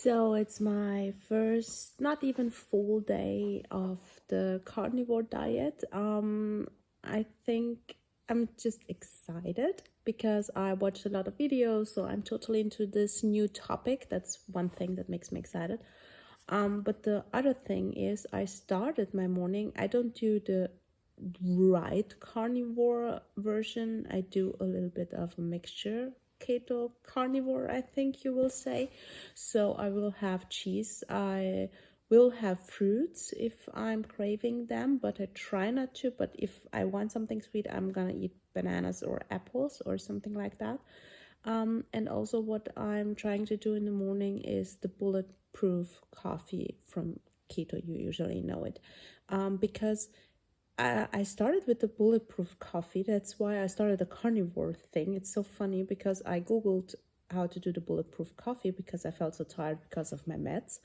So it's my first, not even full day of the carnivore diet. I think I'm just excited because I watched a lot of videos, so I'm totally into this new topic. That's one thing that makes me excited. But the other thing is, I started my morning. I don't do the right carnivore version. I do a little bit of a mixture keto carnivore, I think you will say. So I will have cheese. I will have fruits if I'm craving them, but I try not to. But if I want something sweet, I'm gonna eat bananas or apples or something like that. And also, what I'm trying to do in the morning is the bulletproof coffee from keto. You usually know it, because I started with the bulletproof coffee. That's why I started the carnivore thing. It's so funny because I Googled how to do the bulletproof coffee because I felt so tired because of my meds.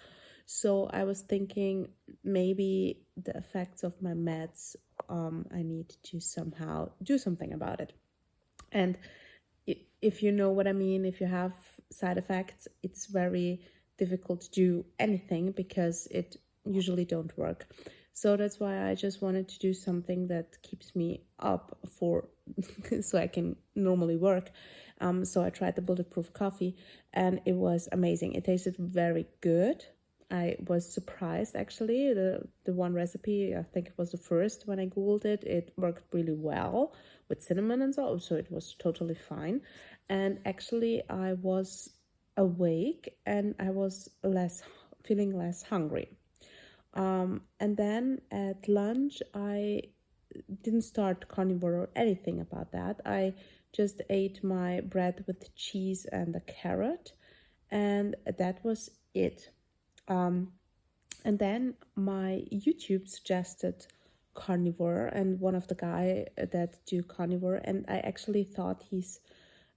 So I was thinking maybe the effects of my meds, I need to somehow do something about it. And if you know what I mean, if you have side effects, it's very difficult to do anything because it usually don't work. So that's why I just wanted to do something that keeps me up for so I can normally work. So I tried the bulletproof coffee and it was amazing. It tasted very good. I was surprised actually. The one recipe, I think it was the first when I googled it, it worked really well with cinnamon and so it was totally fine. And actually I was awake and I was less feeling less hungry. And then at lunch, I didn't start carnivore or anything about that. I just ate my bread with cheese and a carrot, and that was it. And then my YouTube suggested carnivore, and one of the guy that do carnivore, and I actually thought he's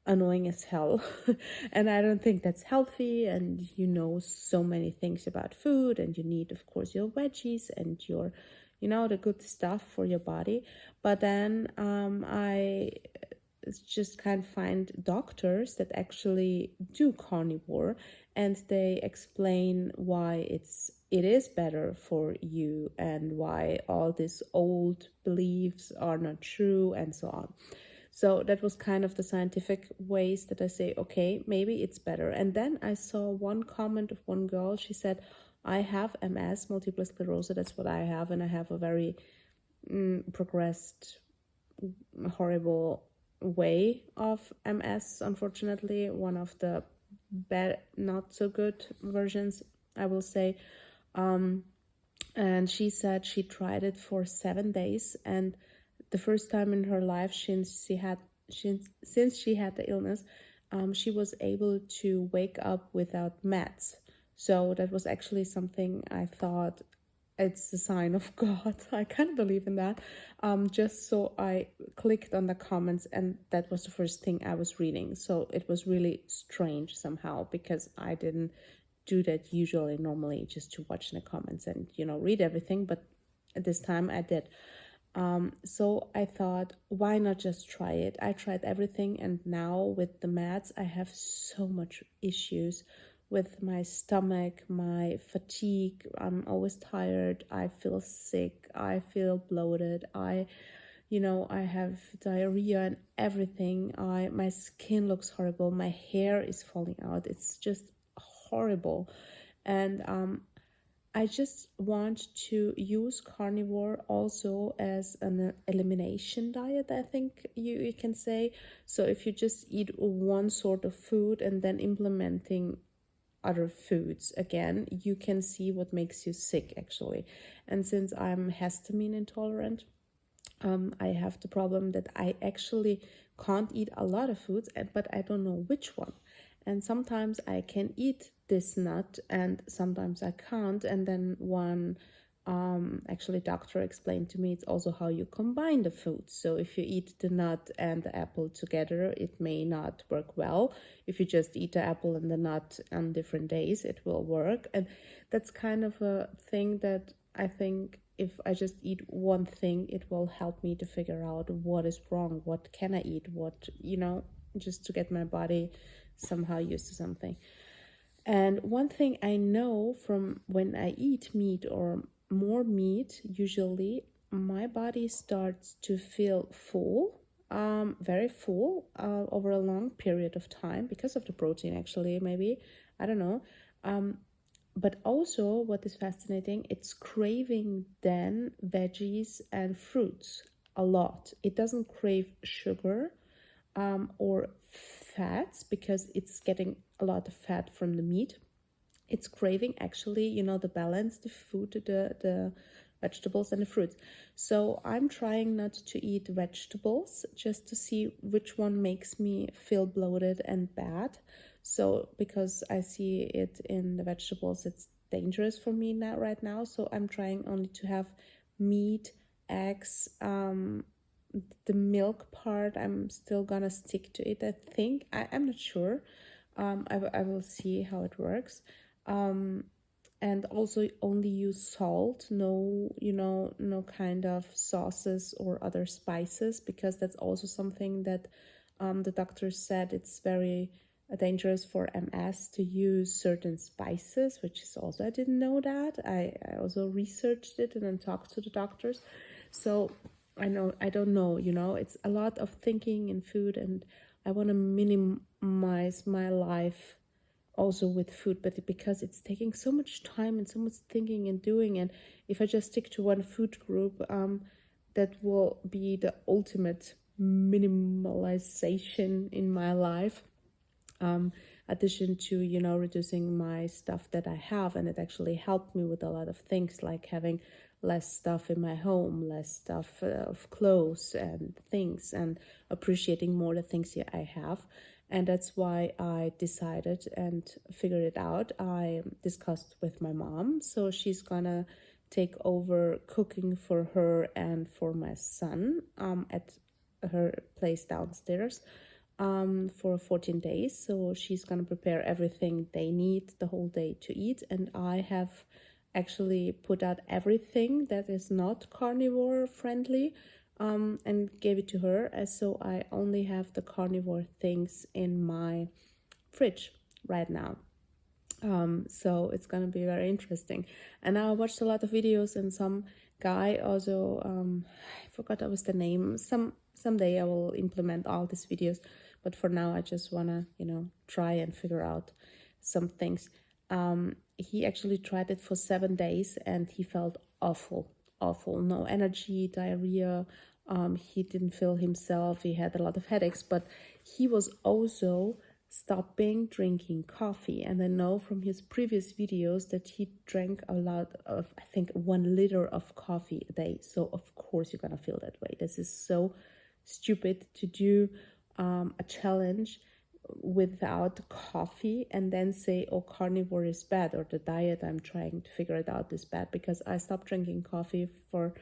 annoying as hell. And I don't think that's healthy. And you know so many things about food, and you need, of course, your veggies and your, the good stuff for your body. But then I just kind of find doctors that actually do carnivore, and they explain why it is better for you and why all these old beliefs are not true and so on. So that was kind of the scientific ways that I say, okay, maybe it's better. And then I saw one comment of one girl. She said, I have MS, multiple sclerosis. That's what I have. And I have a very progressed, horrible way of MS, unfortunately. One of the bad, not so good versions, I will say. And she said she tried it for 7 days, and the first time in her life since she had the illness, she was able to wake up without meds. So that was actually something I thought it's a sign of God. I can't believe in that. Just so I clicked on the comments, and that was the first thing I was reading. So it was really strange somehow because I didn't do that usually, normally, just to watch the comments and read everything. But at this time I did. So I thought, why not just try it? I tried everything, and now with the meds, I have so much issues with my stomach, my fatigue. I'm always tired. I feel sick. I feel bloated. I have diarrhea and everything. My skin looks horrible. My hair is falling out. It's just horrible. And I just want to use carnivore also as an elimination diet, I think you can say. So if you just eat one sort of food and then implementing other foods again, you can see what makes you sick actually. And since I'm histamine intolerant, I have the problem that I actually can't eat a lot of foods, but I don't know which one. And sometimes I can eat this nut and sometimes I can't. And then one actually doctor explained to me it's also how you combine the foods. So if you eat the nut and the apple together, it may not work well. If you just eat the apple and the nut on different days, it will work. And that's kind of a thing that I think if I just eat one thing, it will help me to figure out what is wrong, what can I eat, just to get my body somehow used to something. And one thing I know from when I eat meat or more meat, usually my body starts to feel full, very full, over a long period of time because of the protein, actually, maybe. I don't know. But also, what is fascinating, it's craving then veggies and fruits a lot. It doesn't crave sugar or fats because it's getting a lot of fat from the meat. It's craving actually, the balance, the food, the vegetables and the fruits. So I'm trying not to eat vegetables just to see which one makes me feel bloated and bad. So because I see it in the vegetables, it's dangerous for me now right now. So I'm trying only to have meat, eggs, the milk part. I'm still gonna stick to it. I think I'm not sure. I will see how it works. And also only use salt, no, no kind of sauces or other spices, because that's also something that the doctor said it's very dangerous for MS to use certain spices, which is also, I didn't know that. I also researched it and then talked to the doctors. So I don't know, it's a lot of thinking in food, and I want to minimize my life also with food, but because it's taking so much time and so much thinking and doing, and if I just stick to one food group, that will be the ultimate minimalization in my life. Addition to reducing my stuff that I have, and it actually helped me with a lot of things, like having less stuff in my home, less stuff of clothes and things, and appreciating more the things I have. And that's why I decided and figured it out. I discussed with my mom, so she's gonna take over cooking for her and for my son at her place downstairs for 14 days. So she's gonna prepare everything they need the whole day to eat, and I have actually put out everything that is not carnivore friendly and gave it to her. So I only have the carnivore things in my fridge right now. So it's gonna be very interesting. And I watched a lot of videos, and some guy also I forgot what was the name. Someday I will implement all these videos, but for now I just wanna try and figure out some things. He actually tried it for 7 days and he felt awful, no energy, diarrhea. He didn't feel himself. He had a lot of headaches, but he was also stopping drinking coffee. And I know from his previous videos that he drank a lot of, I think, 1 liter of coffee a day. So of course you're gonna feel that way. This is so stupid to do a challenge without coffee and then say, oh, carnivore is bad, or the diet I'm trying to figure it out is bad, because I stopped drinking coffee for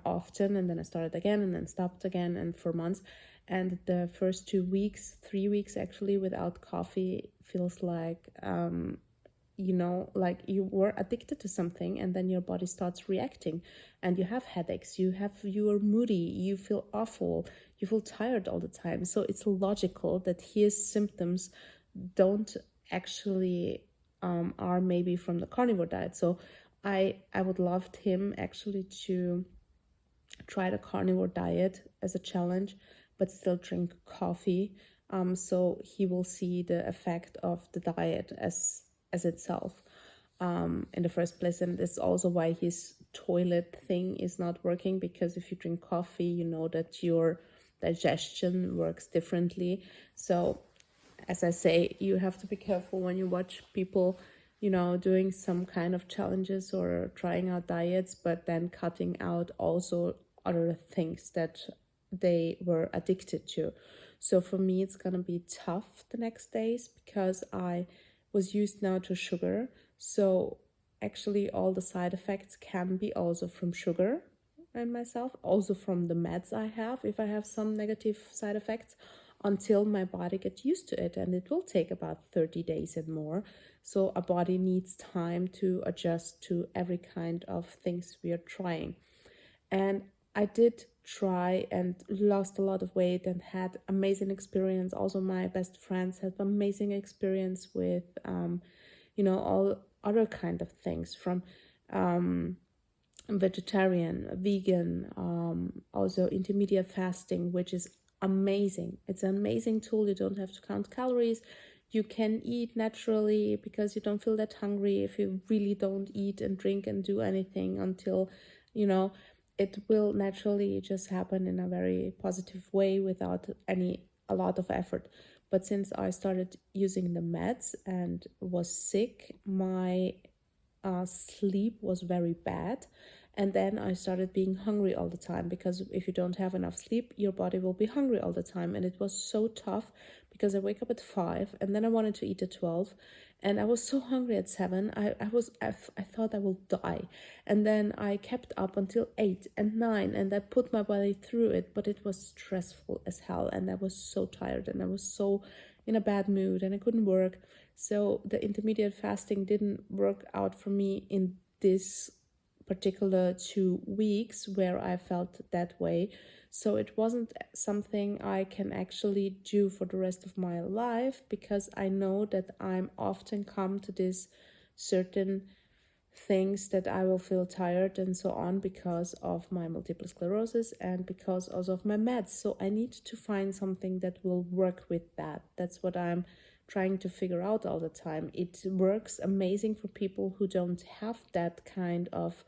often, and then I started again and then stopped again, and for months. And the first 2 weeks, 3 weeks actually without coffee feels like like you were addicted to something, and then your body starts reacting and you have headaches, you are moody, you feel awful, you feel tired all the time. So it's logical that his symptoms don't actually are maybe from the carnivore diet. So I would love him actually to try the carnivore diet as a challenge, but still drink coffee, so he will see the effect of the diet as itself in the first place. And it's also why his toilet thing is not working, because if you drink coffee, you know that your digestion works differently. So as I say, you have to be careful when you watch people, doing some kind of challenges or trying out diets, but then cutting out also other things that they were addicted to. So for me, it's gonna be tough the next days, because I was used now to sugar. So actually all the side effects can be also from sugar and myself, also from the meds I have, if I have some negative side effects, until my body gets used to it. And it will take about 30 days and more. So a body needs time to adjust to every kind of things we are trying. And I did try and lost a lot of weight and had amazing experience. Also, my best friends had amazing experience with, all other kind of things, from vegetarian, vegan, also intermediate fasting, which is amazing. It's an amazing tool. You don't have to count calories. You can eat naturally because you don't feel that hungry if you really don't eat and drink and do anything until, it will naturally just happen in a very positive way without a lot of effort. But since I started using the meds and was sick, my sleep was very bad. And then I started being hungry all the time, because if you don't have enough sleep, your body will be hungry all the time. And it was so tough because I wake up at 5 and then I wanted to eat at 12. And I was so hungry at 7. I thought I will die. And then I kept up until 8 and 9, and I put my body through it. But it was stressful as hell. And I was so tired and I was so in a bad mood and I couldn't work. So the intermediate fasting didn't work out for me in this particular 2 weeks where I felt that way. So it wasn't something I can actually do for the rest of my life, because I know that I'm often come to this certain things that I will feel tired and so on because of my multiple sclerosis and because also of my meds. So I need to find something that will work with that. That's what I'm trying to figure out all the time. It works amazing for people who don't have that kind of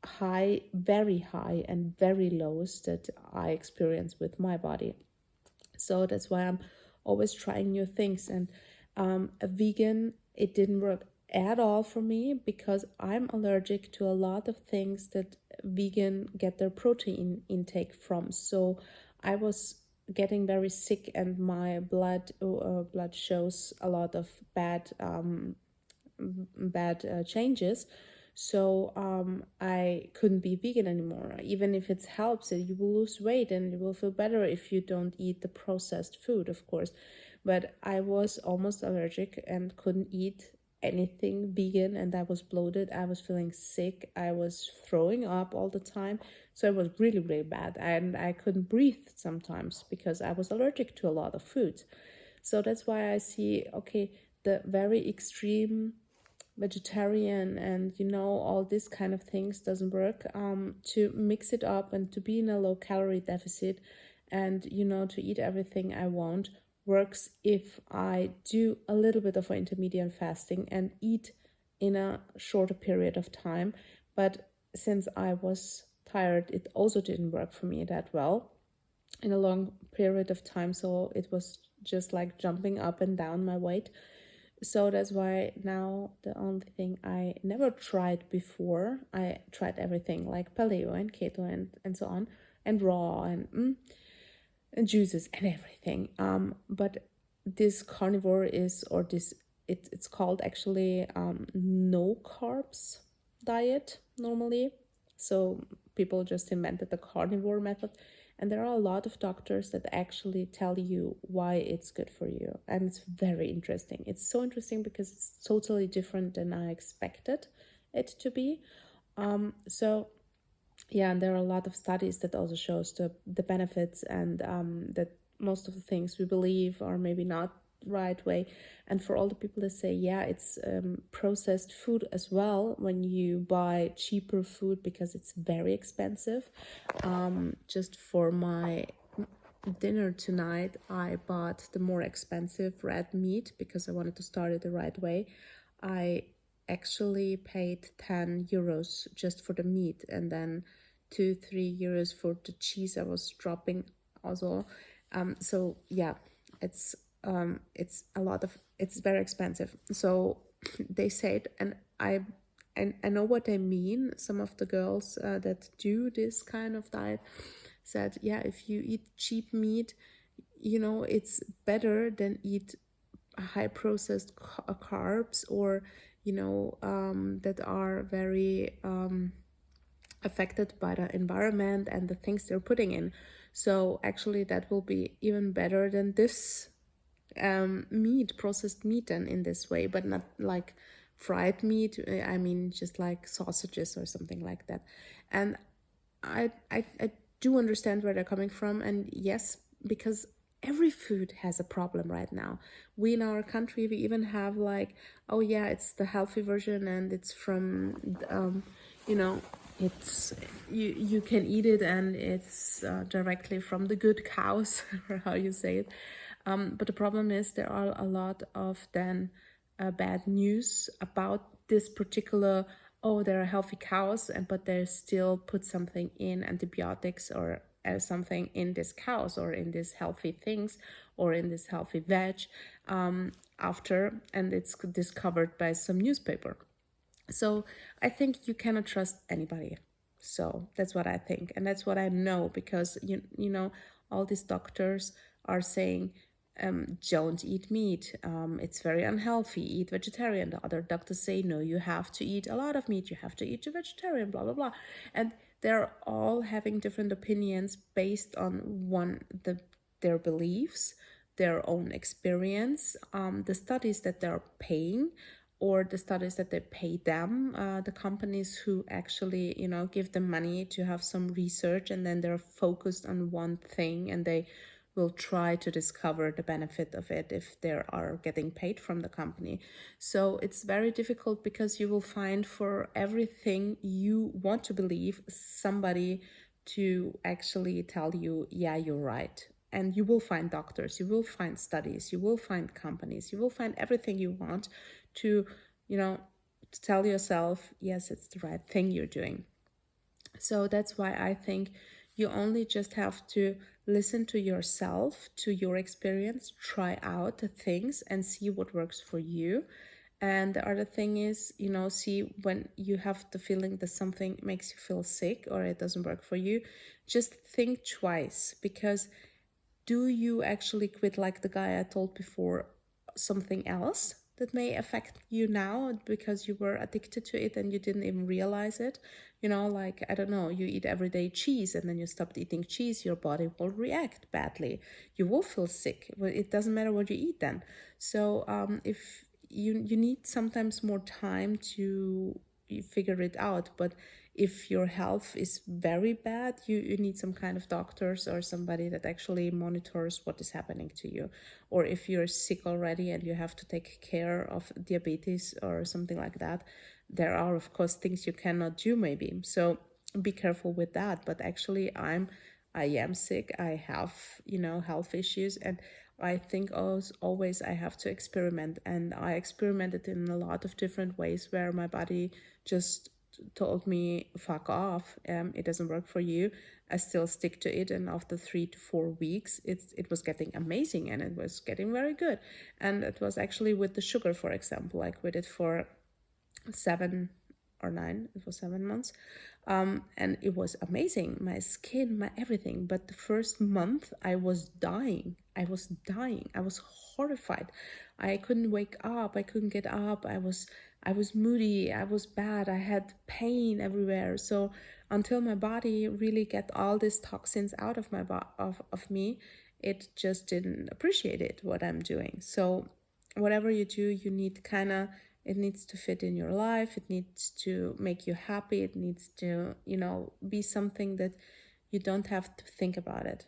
high, very high and very lows that I experience with my body. So that's why I'm always trying new things. And a vegan, it didn't work at all for me because I'm allergic to a lot of things that vegan get their protein intake from. So I was getting very sick, and my blood shows a lot of bad changes. So I couldn't be vegan anymore. Even if it helps, you will lose weight and you will feel better if you don't eat the processed food, of course. But I was almost allergic and couldn't eat anything vegan, and I was bloated. I was feeling sick. I was throwing up all the time. So it was really, really bad. And I couldn't breathe sometimes because I was allergic to a lot of foods. So that's why I see, okay, the very extreme vegetarian and all these kind of things doesn't work. To mix it up and to be in a low calorie deficit and to eat everything I want works if I do a little bit of intermediate fasting and eat in a shorter period of time. But since I was tired, it also didn't work for me that well in a long period of time. So it was just like jumping up and down my weight. So that's why now the only thing I never tried before, I tried everything like paleo and keto and so on, and raw and juices and everything. But this carnivore is, or this, it's called actually no carbs diet normally. So people just invented the carnivore method. And there are a lot of doctors that actually tell you why it's good for you. And it's very interesting. It's so interesting because it's totally different than I expected it to be. So yeah, and there are a lot of studies that also shows the benefits, and that most of the things we believe are maybe not right way. And for all the people that say, yeah, it's processed food as well when you buy cheaper food because it's very expensive. Just for my dinner tonight, I bought the more expensive red meat because I wanted to start it the right way. I actually paid 10 euros just for the meat, and then 2-3 euros for the cheese I was dropping also. So yeah, it's a lot of, it's very expensive. So they said, and I know what they mean. Some of the girls that do this kind of diet said, yeah, if you eat cheap meat, it's better than eat high processed carbs, or that are very affected by the environment and the things they're putting in. So actually that will be even better than this processed meat, and in this way, but not like fried meat. I mean, just like sausages or something like that. And I do understand where they're coming from, and yes, because every food has a problem right now. We in our country, we even have like, oh yeah, it's the healthy version, and it's from, you know, it's you can eat it, and it's directly from the good cows, or how you say it. But the problem is there are a lot of then bad news about this particular, oh, there are healthy cows, and but they still put something in antibiotics or something in these cows or in these healthy things or in this healthy veg after, and it's discovered by some newspaper. So I think you cannot trust anybody. So that's what I think, and that's what I know, because you know all these doctors are saying, don't eat meat. It's very unhealthy. Eat vegetarian. The other doctors say, no, you have to eat a lot of meat. You have to eat a vegetarian. Blah blah blah, and they're all having different opinions based on their beliefs, their own experience, the studies that they're paying, or the studies that they pay them, the companies who actually, give them money to have some research, and then they're focused on one thing, and they will try to discover the benefit of it if they are getting paid from the company. So it's very difficult, because you will find for everything you want to believe somebody to actually tell you, yeah, you're right. And you will find doctors, you will find studies, you will find companies, you will find everything you want to, to tell yourself, yes, it's the right thing you're doing. So that's why I think you only just have to listen to yourself, to your experience, try out the things and see what works for you. And the other thing is, see when you have the feeling that something makes you feel sick or it doesn't work for you, just think twice, because do you actually quit, like the guy I told before, something else that may affect you now because you were addicted to it and you didn't even realize it? Like, I don't know, you eat everyday cheese and then you stopped eating cheese, your body will react badly. You will feel sick. Well, it doesn't matter what you eat then. So if you need sometimes more time to figure it out, but if your health is very bad, you need some kind of doctors or somebody that actually monitors what is happening to you. Or if you're sick already and you have to take care of diabetes or something like that, there are of course things you cannot do maybe. So be careful with that. But actually I am sick. I have, health issues, and I think always I have to experiment, and I experimented in a lot of different ways where my body just told me, fuck off, it doesn't work for you. I still stick to it, and after 3 to 4 weeks it was getting amazing, and it was getting very good. And it was actually with the sugar, for example. I quit it for 7 or 9, it was 7 months, and it was amazing, my skin, my everything. But the first month I was dying. I was horrified. I couldn't wake up, I couldn't get up, I was moody, I was bad, I had pain everywhere. So until my body really get all these toxins out of my of me, it just didn't appreciate it, what I'm doing. So whatever you do, you need it needs to fit in your life, it needs to make you happy, it needs to, be something that you don't have to think about it.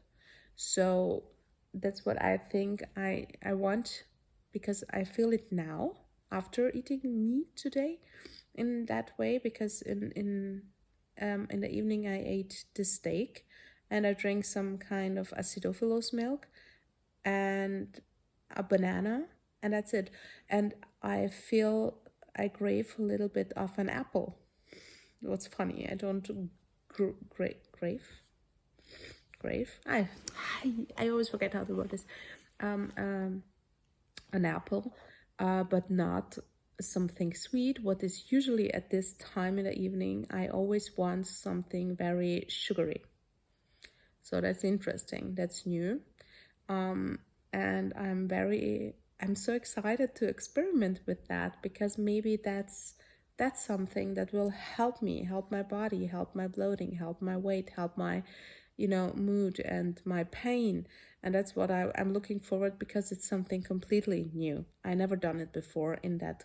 So that's what I think I want, because I feel it now after eating meat today in that way. Because in the evening I ate the steak, and I drank some kind of acidophilus milk and a banana, and that's it. And I feel I crave a little bit of an apple. What's funny, I don't crave. I always forget how the word is. An apple, but not something sweet. What is usually at this time in the evening, I always want something very sugary. So that's interesting. That's new. And I'm so excited to experiment with that, because maybe that's something that will help me, help my body, help my bloating, help my weight, help my, mood and my pain. And that's what I'm looking forward, because it's something completely new. I never done it before in that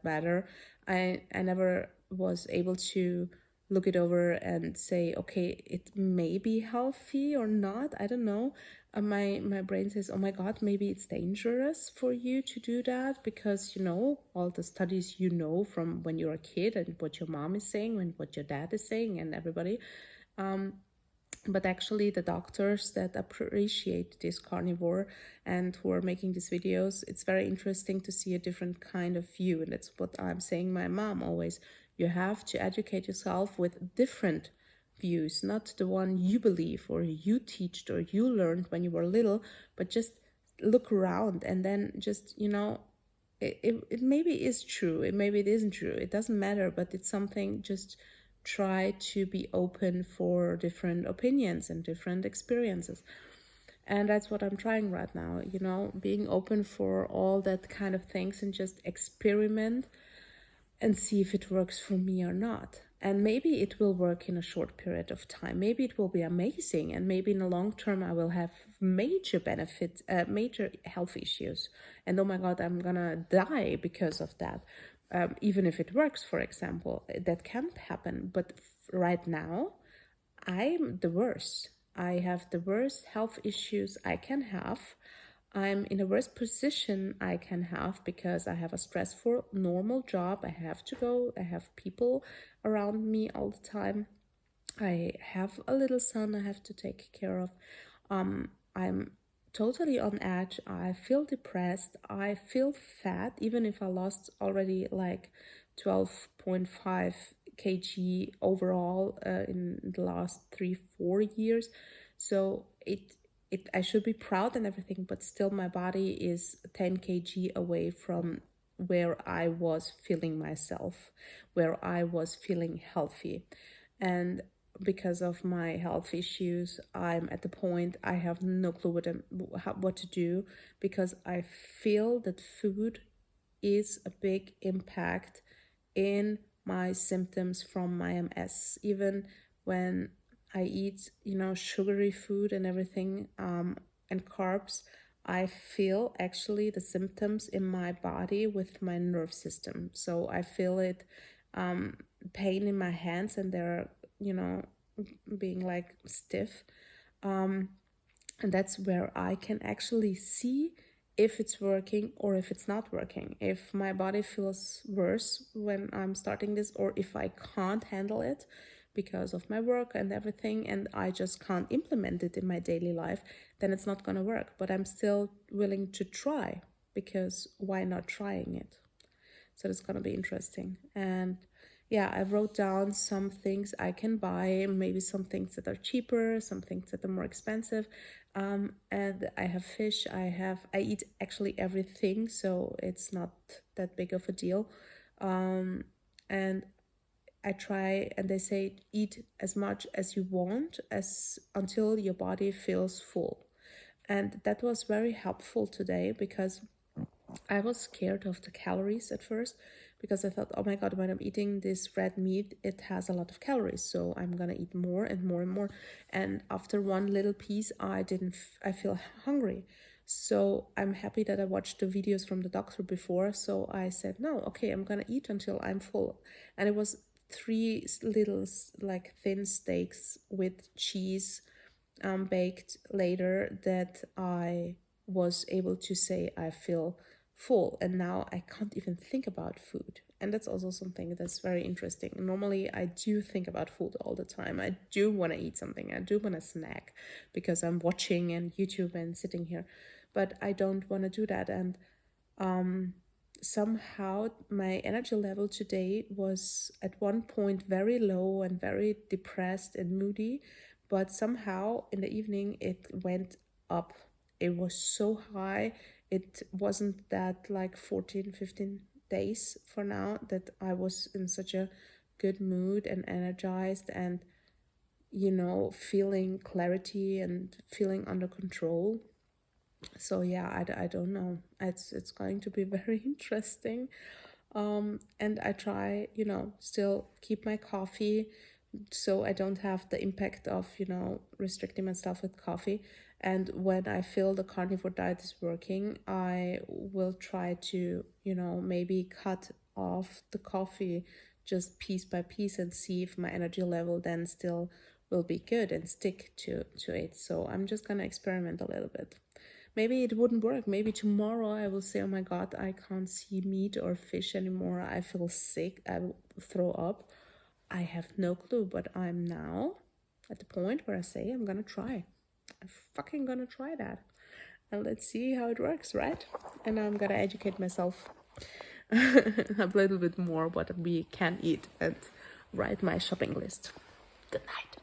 matter. I never was able to look it over and say, okay, it may be healthy or not. I don't know. My brain says, oh my God, maybe it's dangerous for you to do that because, all the studies from when you're a kid and what your mom is saying and what your dad is saying and everybody. But actually the doctors that appreciate this carnivore and who are making these videos, it's very interesting to see a different kind of view. And that's what I'm saying my mom always, you have to educate yourself with different views, not the one you believe or you teached or you learned when you were little, but just look around and then just, it maybe is true, maybe it isn't true, it doesn't matter, but it's something. Just try to be open for different opinions and different experiences. And that's what I'm trying right now, being open for all that kind of things and just experiment and see if it works for me or not. And maybe it will work in a short period of time. Maybe it will be amazing. And maybe in the long term, I will have major benefits, major health issues. And oh my God, I'm going to die because of that. Even if it works, for example, that can happen. But right now, I'm the worst. I have the worst health issues I can have. I'm in the worst position I can have because I have a stressful normal job. I have to go. I have people around me all the time. I have a little son I have to take care of. I'm totally on edge. I feel depressed. I feel fat, even if I lost already like 12.5 kg overall in the last 3-4 years. So I should be proud and everything, but still my body is 10 kg away from where I was feeling myself, where I was feeling healthy. And because of my health issues, I'm at the point I have no clue what to do, because I feel that food is a big impact in my symptoms from my MS. Even when I eat, sugary food and everything, and carbs, I feel actually the symptoms in my body with my nerve system. So I feel it, pain in my hands, and they're, being like stiff. And that's where I can actually see if it's working or if it's not working, if my body feels worse when I'm starting this, or if I can't handle it because of my work and everything, and I just can't implement it in my daily life, then it's not going to work. But I'm still willing to try, because why not trying it? So it's going to be interesting. And yeah, I wrote down some things I can buy, maybe some things that are cheaper, some things that are more expensive. And I have fish, I eat actually everything, so it's not that big of a deal. And I try, and they say eat as much as you want, as until your body feels full. And that was very helpful today, because I was scared of the calories at first, because I thought, oh my God, when I'm eating this red meat, it has a lot of calories, so I'm gonna eat more and more and more. And after one little piece, I feel hungry. So I'm happy that I watched the videos from the doctor before. So I said, no, okay, I'm gonna eat until I'm full. And it was 3 little like thin steaks with cheese, baked later, that I was able to say I feel full. And now I can't even think about food. And that's also something that's very interesting. Normally I do think about food all the time. I do want to eat something. I do want to snack because I'm watching and YouTube and sitting here. But I don't want to do that. And somehow my energy level today was at one point very low and very depressed and moody, but somehow in the evening it went up. It was so high. It wasn't that like 14-15 days for now that I was in such a good mood and energized and, feeling clarity and feeling under control. So yeah, I don't know, it's going to be very interesting. And I try, still keep my coffee, so I don't have the impact of, restricting myself with coffee. And when I feel the carnivore diet is working, I will try to, maybe cut off the coffee just piece by piece and see if my energy level then still will be good and stick to it. So I'm just gonna experiment a little bit. Maybe it wouldn't work. Maybe tomorrow I will say, oh my god, I can't see meat or fish anymore, I feel sick, I will throw up. I have no clue, but I'm now at the point where I say I'm gonna try. I'm fucking gonna try that. And let's see how it works, right? And I'm gonna educate myself a little bit more what we can eat and write my shopping list. Good night.